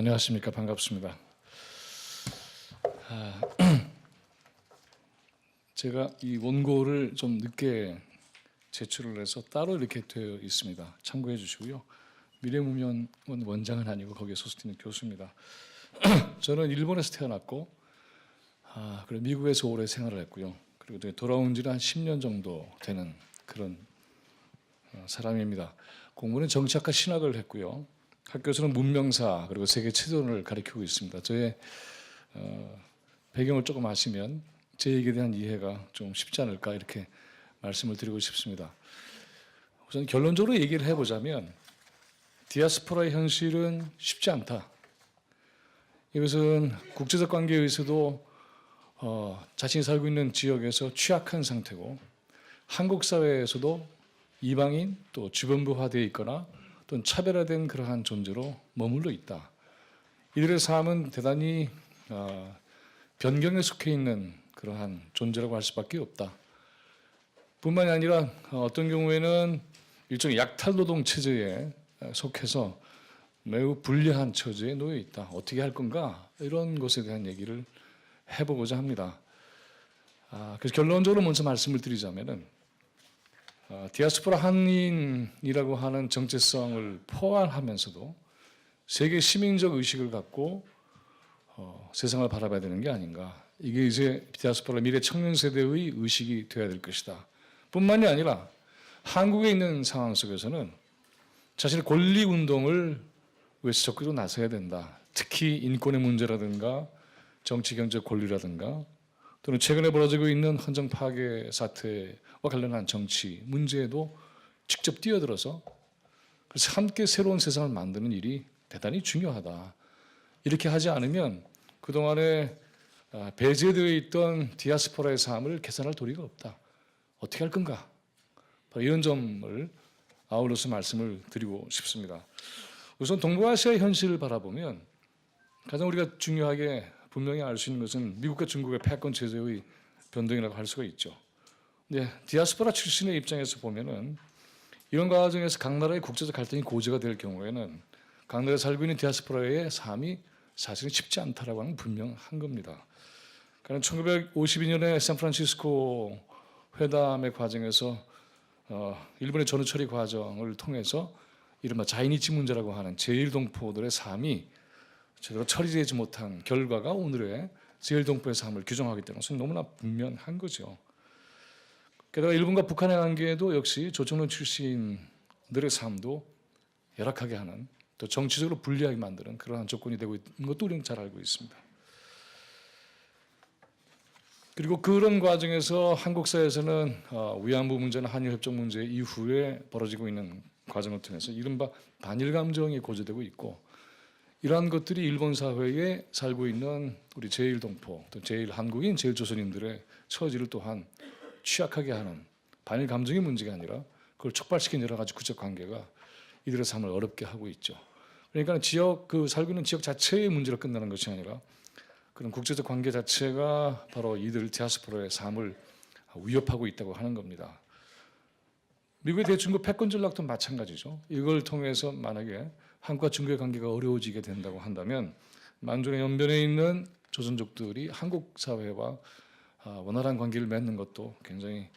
안녕하십니까. 반갑습니다. 제가 이 원고를 좀 늦게 제출을 해서 따로 이렇게 되어 있습니다. 참고해 주시고요. 미래무명원 원장은 아니고 거기에 소속된 교수입니다. 저는 일본에서 태어났고 그리고 미국에서 오래 생활을 했고요. 그리고 돌아온 지는 한 10년 정도 되는 그런 사람입니다. 공부는 정치학과 신학을 했고요. 학교에서는 문명사 그리고 세계 체전을 가르치고 있습니다. 저의 배경을 조금 아시면 제 얘기에 대한 이해가 좀 쉽지 않을까 이렇게 말씀을 드리고 싶습니다. 우선 결론적으로 얘기를 해보자면 디아스포라의 현실은 쉽지 않다. 이것은 국제적 관계에서도 자신이 살고 있는 지역에서 취약한 상태고 한국 사회에서도 이방인 또 주변부화되어 있거나 또는 차별화된 그러한 존재로 머물러 있다. 이들의 삶은 대단히 변경에 속해 있는 그러한 존재라고 할 수밖에 없다. 뿐만이 아니라 어떤 경우에는 일종의 약탈노동 체제에 속해서 매우 불리한 처지에 놓여 있다. 어떻게 할 건가? 이런 것에 대한 얘기를 해보고자 합니다. 그래서 결론적으로 먼저 말씀을 드리자면은 디아스포라 한인이라고 하는 정체성을 포함하면서도 세계 시민적 의식을 갖고 세상을 바라봐야 되는 게 아닌가. 이게 이제 디아스포라 미래 청년 세대의 의식이 되어야 될 것이다. 뿐만이 아니라 한국에 있는 상황 속에서는 자신의 권리 운동을 위해서 적극적으로 나서야 된다. 특히 인권의 문제라든가 정치 경제 권리라든가 또는 최근에 벌어지고 있는 헌정 파괴 사태와 관련한 정치 문제에도 직접 뛰어들어서 그래서 함께 새로운 세상을 만드는 일이 대단히 중요하다. 이렇게 하지 않으면 그동안에 배제되어 있던 디아스포라의 삶을 개선할 도리가 없다. 어떻게 할 건가? 이런 점을 아울러서 말씀을 드리고 싶습니다. 우선 동북아시아의 현실을 바라보면 가장 우리가 중요하게 분명히 알 수 있는 것은 미국과 중국의 패권 체제의 변동이라고 할 수가 있죠. 근데 디아스포라 출신의 입장에서 보면은 이런 과정에서 각 나라의 국제적 갈등이 고조가 될 경우에는 각 나라에 살고 있는 디아스포라의 삶이 사실은 쉽지 않다라고 하는 건 분명한 겁니다. 그러니까 1952년에 샌프란시스코 회담의 과정에서 일본의 전후 처리 과정을 통해서 이른바 자이니치 문제라고 하는 제1동포들의 삶이 제대로 처리되지 못한 결과가 오늘의 제1동포의 삶을 규정하기 때문에 너무나 분명한 거죠. 게다가 일본과 북한의 관계에도 역시 조총련 출신들의 삶도 열악하게 하는 또 정치적으로 불리하게 만드는 그러한 조건이 되고 있는 것도 우리는 잘 알고 있습니다. 그리고 그런 과정에서 한국 사회에서는 위안부 문제나 한일 협정 문제 이후에 벌어지고 있는 과정을 통해서 이른바 반일 감정이 고조되고 있고 이러한 것들이 일본 사회에 살고 있는 우리 제1동포, 또 제1한국인, 제1조선인들의 처지를 또한 취약하게 하는 반일 감정의 문제가 아니라 그걸 촉발시킨 여러 가지 국제 관계가 이들의 삶을 어렵게 하고 있죠. 그러니까 살고 있는 지역 자체의 문제로 끝나는 것이 아니라 그런 국제적 관계 자체가 바로 이들 디아스포라의 삶을 위협하고 있다고 하는 겁니다. 미국의 대중국 패권 전략도 마찬가지죠. 이걸 통해서 만약에 한국과 중국의 관계가 어려워지게 된다고 한다면 만주의 연변에 있는 조선족들이 한국 사회와 원활한 관계를 맺는 것도 굉장히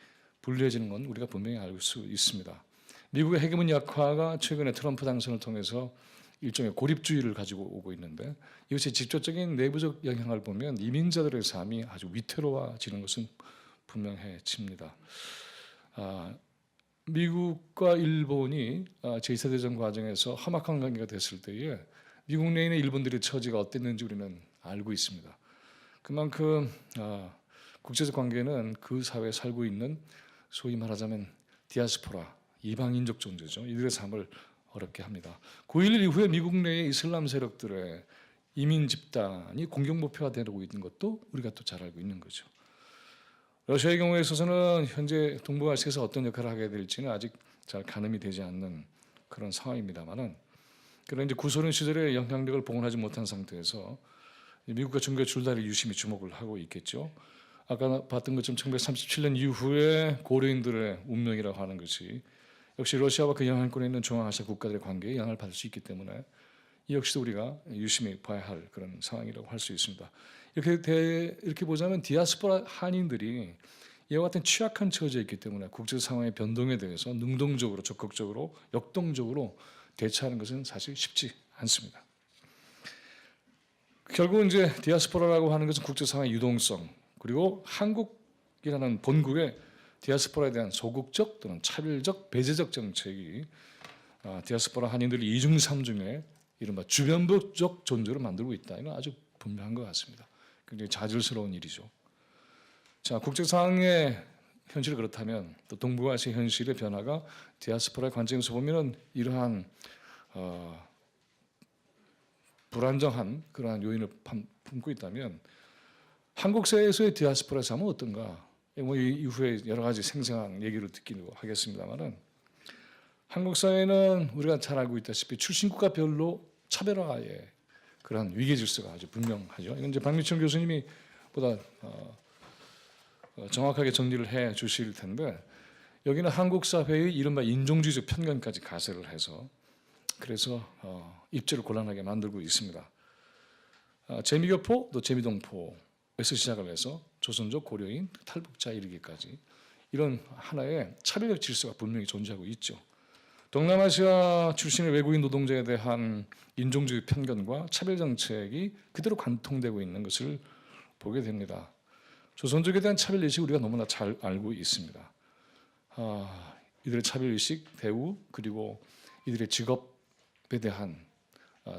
불리해지는 건 우리가 분명히 알 수 있습니다. 미국의 헤게모니 약화가 최근에 트럼프 당선을 통해서 일종의 고립주의를 가지고 오고 있는데 이것의 직접적인 내부적 영향을 보면 이민자들의 삶이 아주 위태로워지는 것은 분명해집니다. 미국과 일본이 제2차 대전 과정에서 험악한 관계가 됐을 때에 미국 내인의 일본들의 처지가 어땠는지 우리는 알고 있습니다. 그만큼 국제적 관계는 그 사회에 살고 있는 소위 말하자면 디아스포라, 이방인족 존재죠. 이들의 삶을 어렵게 합니다. 9.11 이후에 미국 내의 이슬람 세력들의 이민 집단이 공격 목표가 되고 있는 것도 우리가 또 잘 알고 있는 거죠. 러시아의 경우에 있어서는 현재 동북아시아에서 어떤 역할을 하게 될지는 아직 잘 가늠이 되지 않는 그런 상황입니다만은 그런 이제 구소련 시절의 영향력을 복원하지 못한 상태에서 미국과 중국의 줄다리 유심히 주목을 하고 있겠죠. 아까 봤던 것처럼 1937년 이후에 고려인들의 운명이라고 하는 것이 역시 러시아와 그 영향권에 있는 중앙아시아 국가들의 관계에 영향을 받을 수 있기 때문에 이 역시도 우리가 유심히 봐야 할 그런 상황이라고 할 수 있습니다. 이렇게 보자면 디아스포라 한인들이 이와 같은 취약한 처지에 있기 때문에 국제 상황의 변동에 대해서 능동적으로, 적극적으로, 역동적으로 대처하는 것은 사실 쉽지 않습니다. 결국 이제 디아스포라라고 하는 것은 국제 상황의 유동성, 그리고 한국이라는 본국의 디아스포라에 대한 소극적 또는 차별적, 배제적 정책이 디아스포라 한인들을 이중삼중의 이른바 주변국적 존재로 만들고 있다. 이건 아주 분명한 것 같습니다. 굉장히 자질스러운 일이죠. 자, 국제 상황의 현실이 그렇다면 또 동북아시아 현실의 변화가 디아스포라의 관점에서 보면은 이러한 불안정한 그러한 요인을 품고 있다면 한국 사회에서의 디아스포라 삶은 어떤가? 뭐 이후에 여러 가지 생생한 얘기를 듣기도 하겠습니다만은 한국 사회는 우리가 잘 알고 있다시피 출신국가별로 차별화의 그러한 위계 질서가 아주 분명하죠. 이건 이제 박미춘 교수님이 보다 정확하게 정리를 해 주실 텐데 여기는 한국 사회의 이른바 인종주의적 편견까지 가세를 해서 그래서 입지를 곤란하게 만들고 있습니다. 재미교포 또 재미동포에서 시작을 해서 조선족, 고려인, 탈북자 이르기까지 이런 하나의 차별적 질서가 분명히 존재하고 있죠. 동남아시아 출신의 외국인 노동자에 대한 인종주의 편견과 차별 정책이 그대로 관통되고 있는 것을 보게 됩니다. 조선족에 대한 차별 의식 우리가 너무나 잘 알고 있습니다. 이들의 차별 의식, 대우, 그리고 이들의 직업에 대한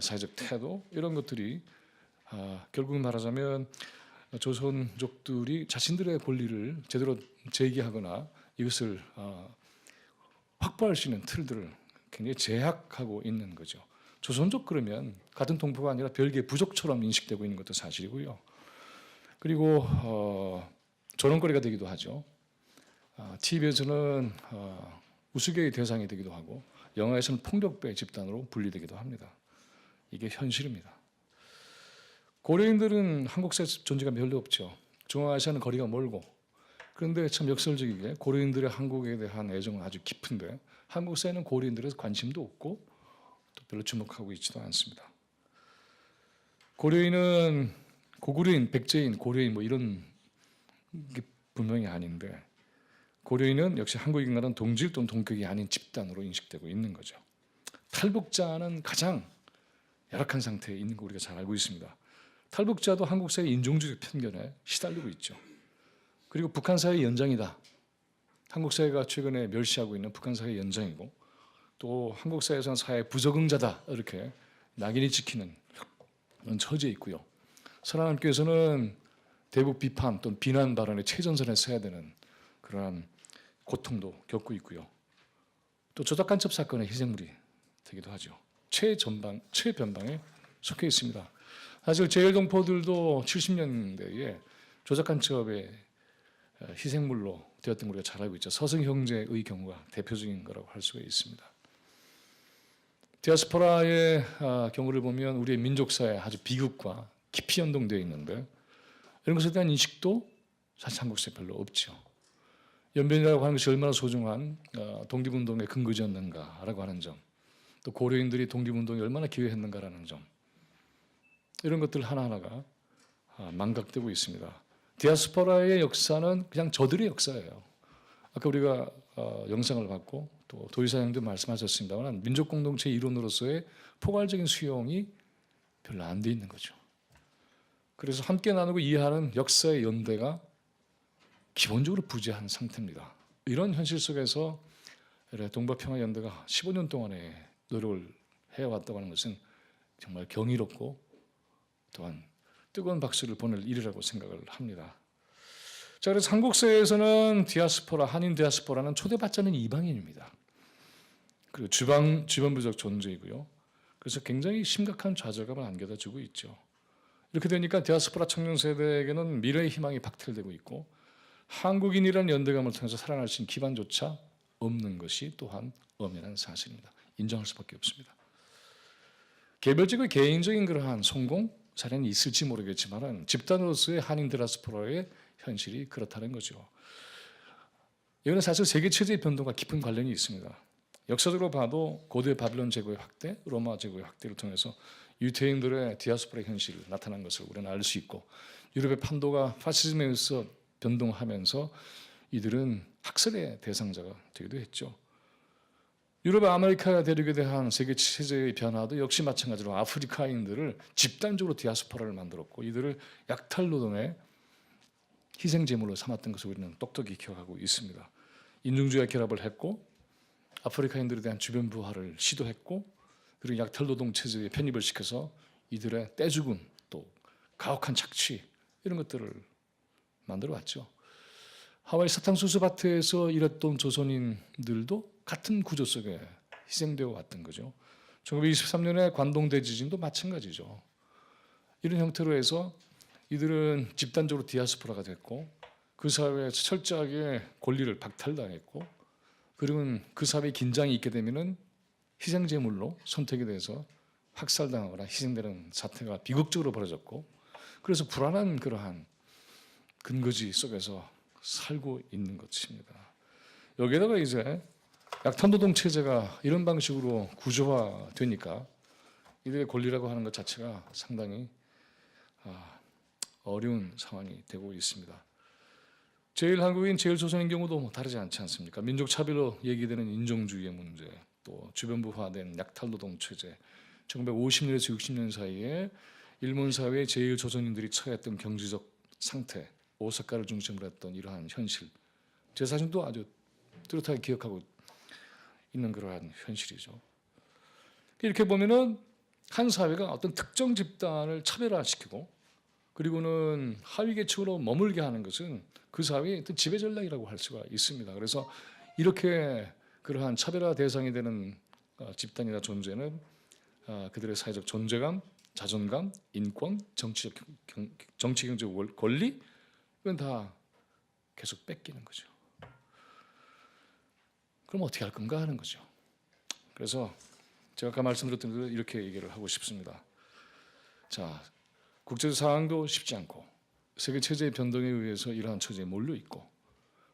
사회적 태도 이런 것들이 결국 말하자면 조선족들이 자신들의 권리를 제대로 제기하거나 이것을 확보할 수 있는 틀들을 굉장히 제약하고 있는 거죠. 조선족 그러면 같은 동포가 아니라 별개의 부족처럼 인식되고 있는 것도 사실이고요. 그리고 조롱거리가 되기도 하죠. TV에서는 우스개의 대상이 되기도 하고 영화에서는 폭력배 집단으로 분리되기도 합니다. 이게 현실입니다. 고려인들은 한국 사회 존재가 별로 없죠. 중앙아시아는 거리가 멀고 그런데 참 역설적이게 고려인들의 한국에 대한 애정은 아주 깊은데 한국 사회는 고려인들에 관심도 없고 또 별로 주목하고 있지도 않습니다. 고려인은 고구려인, 백제인, 고려인 뭐 이런 게 분명히 아닌데 고려인은 역시 한국인과는 동질 또는 동격이 아닌 집단으로 인식되고 있는 거죠. 탈북자는 가장 열악한 상태에 있는 거 우리가 잘 알고 있습니다. 탈북자도 한국 사회 인종주의 편견에 시달리고 있죠. 그리고 북한 사회의 연장이다. 한국 사회가 최근에 멸시하고 있는 북한 사회의 연장이고 또 한국 사회에서는 사회 부적응자다 이렇게 낙인이 찍히는 그런 처지에 있고요. 사랑하나님께서는 대북 비판 또는 비난 발언의 최전선에 서야 되는 그러한 고통도 겪고 있고요. 또 조작 간첩 사건의 희생물이 되기도 하죠. 최변방에 속해 있습니다. 사실 제일동포들도 70년대에 조작 간첩의 희생물로 되었던 걸 우리가 잘 알고 있죠. 서승 형제의 경우가 대표적인 거라고 할 수가 있습니다. 디아스포라의 경우를 보면 우리의 민족사에 아주 비극과 깊이 연동되어 있는데 이런 것에 대한 인식도 사실 한국 사회에 별로 없죠. 연변이라고 하는 것이 얼마나 소중한 독립운동의 근거지였는가라고 하는 점, 또 고려인들이 독립운동에 얼마나 기여했는가라는 점, 이런 것들 하나하나가 망각되고 있습니다. 디아스포라의 역사는 그냥 저들의 역사예요. 아까 우리가 영상을 봤고 또 도의사님도 말씀하셨습니다만 민족 공동체 이론으로서의 포괄적인 수용이 별로 안 돼 있는 거죠. 그래서 함께 나누고 이해하는 역사의 연대가 기본적으로 부재한 상태입니다. 이런 현실 속에서 동북아평화연대가 15년 동안의 노력을 해왔다고 하는 것은 정말 경이롭고 또한 뜨거운 박수를 보낼 일이라고 생각을 합니다. 자, 그래서 한국 사회에서는 디아스포라, 한인 디아스포라는 초대받지 않는 이방인입니다. 그리고 주변부적 존재이고요. 그래서 굉장히 심각한 좌절감을 안겨다 주고 있죠. 이렇게 되니까 디아스포라 청년 세대에게는 미래의 희망이 박탈되고 있고 한국인이라는 연대감을 통해서 살아날 수 있는 기반조차 없는 것이 또한 엄연한 사실입니다. 인정할 수밖에 없습니다. 개별적이고 개인적인 그러한 성공 사례는 있을지 모르겠지만 집단으로서의 한인 디아스포라의 현실이 그렇다는 거죠. 이거는 사실 세계 체제의 변동과 깊은 관련이 있습니다. 역사적으로 봐도 고대 바빌론 제국의 확대, 로마 제국의 확대를 통해서 유태인들의 디아스포라 현실 나타난 것을 우리는 알 수 있고, 유럽의 판도가 파시즘에서 변동하면서 이들은 학살의 대상자가 되기도 했죠. 유럽의 아메리카 대륙에 대한 세계 체제의 변화도 역시 마찬가지로 아프리카인들을 집단적으로 디아스포라를 만들었고, 이들을 약탈 노동의 희생제물로 삼았던 것을 우리는 똑똑히 기억하고 있습니다. 인종주의와 결합을 했고, 아프리카인들에 대한 주변 부활을 시도했고, 그리고 약탈 노동 체제에 편입을 시켜서 이들의 떼죽음, 또 가혹한 착취, 이런 것들을 만들어 왔죠. 하와이 사탕수수 밭에서 일했던 조선인들도 같은 구조 속에 희생되어 왔던 거죠. 1923년에 관동 대지진도 마찬가지죠. 이런 형태로 해서 이들은 집단적으로 디아스포라가 됐고, 그 사회에서 철저하게 권리를 박탈당했고, 그리고 그 사회에 긴장이 있게 되면은 희생제물로 선택이 돼서 학살당하거나 희생되는 사태가 비극적으로 벌어졌고, 그래서 불안한 그러한 근거지 속에서 살고 있는 것입니다. 여기에다가 이제 약탈노동 체제가 이런 방식으로 구조화되니까 이들의 권리라고 하는 것 자체가 상당히 어려운 상황이 되고 있습니다. 제일 한국인, 제일 조선인 경우도 뭐 다르지 않지 않습니까? 민족 차별로 얘기되는 인종주의의 문제, 또 주변부화된 약탈노동 체제, 1950년에서 60년 사이에 일본 사회의 제일 조선인들이 처했던 경제적 상태, 오사카를 중심으로 했던 이러한 현실, 제 자신도 아주 뚜렷하게 기억하고 있는 그러한 현실이죠. 이렇게 보면은 한 사회가 어떤 특정 집단을 차별화시키고, 그리고는 하위 계층으로 머물게 하는 것은 그 사회의 어떤 지배 전략이라고 할 수가 있습니다. 그래서 이렇게 그러한 차별화 대상이 되는 집단이나 존재는 그들의 사회적 존재감, 자존감, 인권, 정치 경제적 권리, 이건 다 계속 뺏기는 거죠. 그럼 어떻게 할 건가 하는 거죠. 그래서 제가 아까 말씀드렸던 대로 이렇게 얘기를 하고 싶습니다. 자, 국제적 상황도 쉽지 않고, 세계 체제의 변동에 의해서 이러한 처지에 몰려 있고,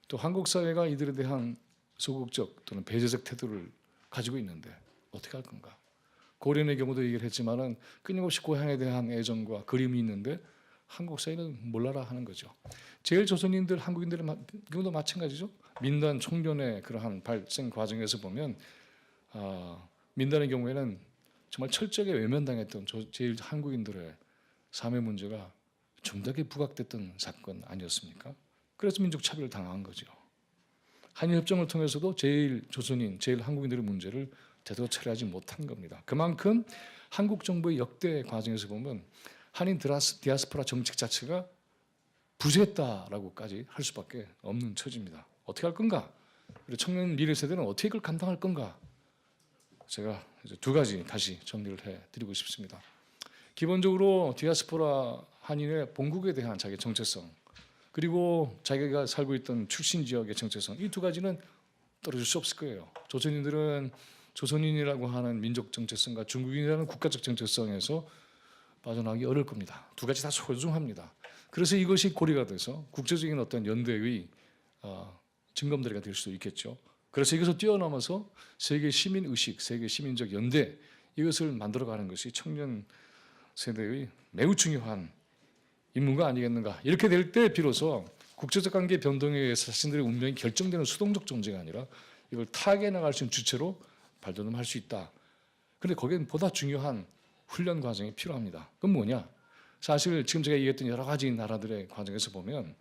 또 한국 사회가 이들에 대한 소극적 또는 배제적 태도를 가지고 있는데 어떻게 할 건가? 고려인의 경우도 얘기를 했지만은 끊임없이 고향에 대한 애정과 그림이 있는데 한국 사회는 몰라라 하는 거죠. 제일 조선인들, 한국인들의 경우도 마찬가지죠. 민단 총련의 그러한 발생 과정에서 보면 민단의 경우에는 정말 철저하게 외면당했던 제일 한국인들의 삶의 문제가 중대하게 부각됐던 사건 아니었습니까? 그래서 민족 차별을 당한 거죠. 한일 협정을 통해서도 제일 조선인, 제일 한국인들의 문제를 제대로 처리하지 못한 겁니다. 그만큼 한국 정부의 역대 과정에서 보면 한인 디아스포라 정책 자체가 부재했다라고까지 할 수밖에 없는 처지입니다. 어떻게 할 건가? 그리고 청년 미래 세대는 어떻게 그걸 감당할 건가? 제가 이제 두 가지 다시 정리를 해드리고 싶습니다. 기본적으로 디아스포라 한인의 본국에 대한 자기 정체성, 그리고 자기가 살고 있던 출신 지역의 정체성, 이 두 가지는 떨어질 수 없을 거예요. 조선인들은 조선인이라고 하는 민족 정체성과 중국인이라는 국가적 정체성에서 빠져나가기 어려울 겁니다. 두 가지 다 소중합니다. 그래서 이것이 고리가 돼서 국제적인 어떤 연대의 증검다리가 될 수 있겠죠. 그래서 이것을 뛰어넘어서 세계 시민 의식, 세계 시민적 연대, 이것을 만들어가는 것이 청년 세대의 매우 중요한 임무가 아니겠는가. 이렇게 될 때 비로소 국제적 관계 변동에 의해서 자신들의 운명이 결정되는 수동적 존재가 아니라 이걸 타개해 나갈 수 있는 주체로 발돋움할 수 있다. 그런데 거기에는 보다 중요한 훈련 과정이 필요합니다. 그건 뭐냐? 사실 지금 제가 얘기했던 여러 가지 나라들의 과정에서 보면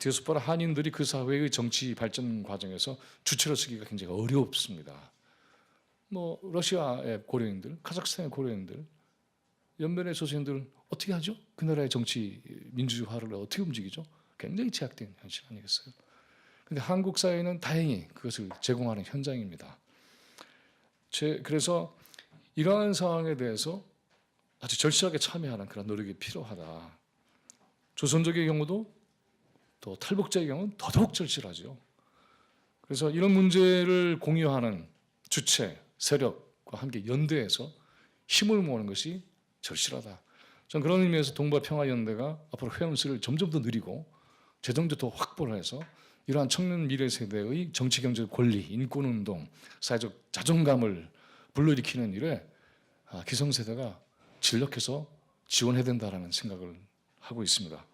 디아스포라 한인들이 그 사회의 정치 발전 과정에서 주체로 서기가 굉장히 어렵습니다. 뭐 러시아의 고려인들, 카자흐스탄의 고려인들, 연변의 조선인들은 어떻게 하죠? 그 나라의 정치 민주화를 어떻게 움직이죠? 굉장히 제약된 현실 아니겠어요? 그런데 한국 사회는 다행히 그것을 제공하는 현장입니다. 그래서 이러한 상황에 대해서 아주 절실하게 참여하는 그런 노력이 필요하다. 조선족의 경우도 또 탈북자의 경우는 더더욱 절실하죠. 그래서 이런 문제를 공유하는 주체, 세력과 함께 연대해서 힘을 모으는 것이 절실하다. 저는 그런 의미에서 동북아평화연대가 앞으로 회원수를 점점 더 늘리고 재정도 더 확보를 해서 이러한 청년 미래 세대의 정치, 경제, 권리, 인권운동, 사회적 자존감을 불러일으키는 일에 기성세대가 진력해서 지원해야 된다라는 생각을 하고 있습니다.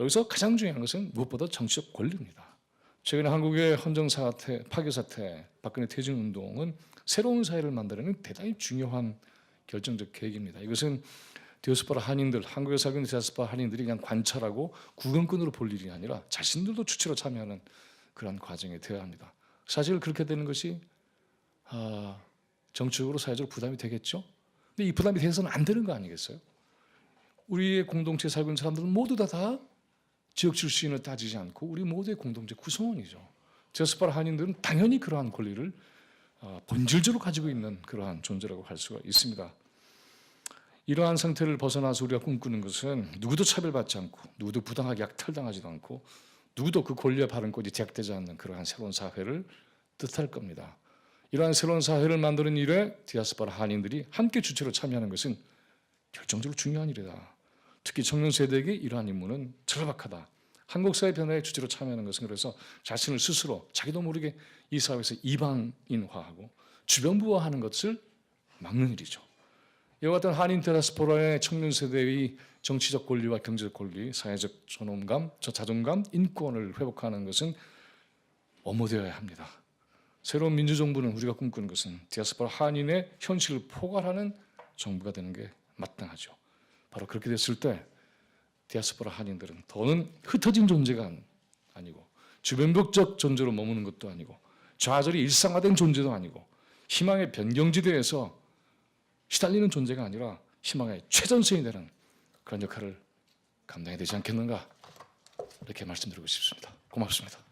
여기서 가장 중요한 것은 무엇보다 정치적 권리입니다. 최근에 한국의 헌정 사태, 파괴 사태, 박근혜 퇴진 운동은 새로운 사회를 만들어내는 대단히 중요한 결정적 계획입니다. 이것은 디아스포라 한인들, 한국에 살고 있는 디아스포라 한인들이 그냥 관찰하고 구경꾼으로 볼 일이 아니라 자신들도 주체로 참여하는 그런 과정이 되어야 합니다. 사실 그렇게 되는 것이 정치적으로 사회적으로 부담이 되겠죠. 근데 이 부담이 돼서는 안 되는 거 아니겠어요? 우리의 공동체에 살고 있는 사람들은 모두 다 지역 출신을 따지지 않고 우리 모두의 공동체 구성원이죠. 디아스포라 한인들은 당연히 그러한 권리를 본질적으로 가지고 있는 그러한 존재라고 할 수가 있습니다. 이러한 상태를 벗어나서 우리가 꿈꾸는 것은 누구도 차별받지 않고 누구도 부당하게 약탈당하지도 않고 누구도 그 권리와 발언권이 제약되지 않는 그러한 새로운 사회를 뜻할 겁니다. 이러한 새로운 사회를 만드는 일에 디아스포라 한인들이 함께 주체로 참여하는 것은 결정적으로 중요한 일이다. 특히 청년 세대에게 이러한 임무는 절박하다. 한국 사회 변화에 주체로 참여하는 것은 그래서 자신을 스스로 자기도 모르게 이 사회에서 이방인화하고 주변부화하는 것을 막는 일이죠. 이와 같은 한인 디아스포라의 청년 세대의 정치적 권리와 경제적 권리, 사회적 존엄감, 자존감, 인권을 회복하는 것은 엄호되어야 합니다. 새로운 민주정부는 우리가 꿈꾸는 것은 디아스포라 한인의 현실을 포괄하는 정부가 되는 게 마땅하죠. 바로 그렇게 됐을 때 디아스포라 한인들은 더는 흩어진 존재가 아니고 주변국적 존재로 머무는 것도 아니고 좌절이 일상화된 존재도 아니고 희망의 변경지대에서 시달리는 존재가 아니라 희망의 최전선이 되는 그런 역할을 감당해야 되지 않겠는가 이렇게 말씀드리고 싶습니다. 고맙습니다.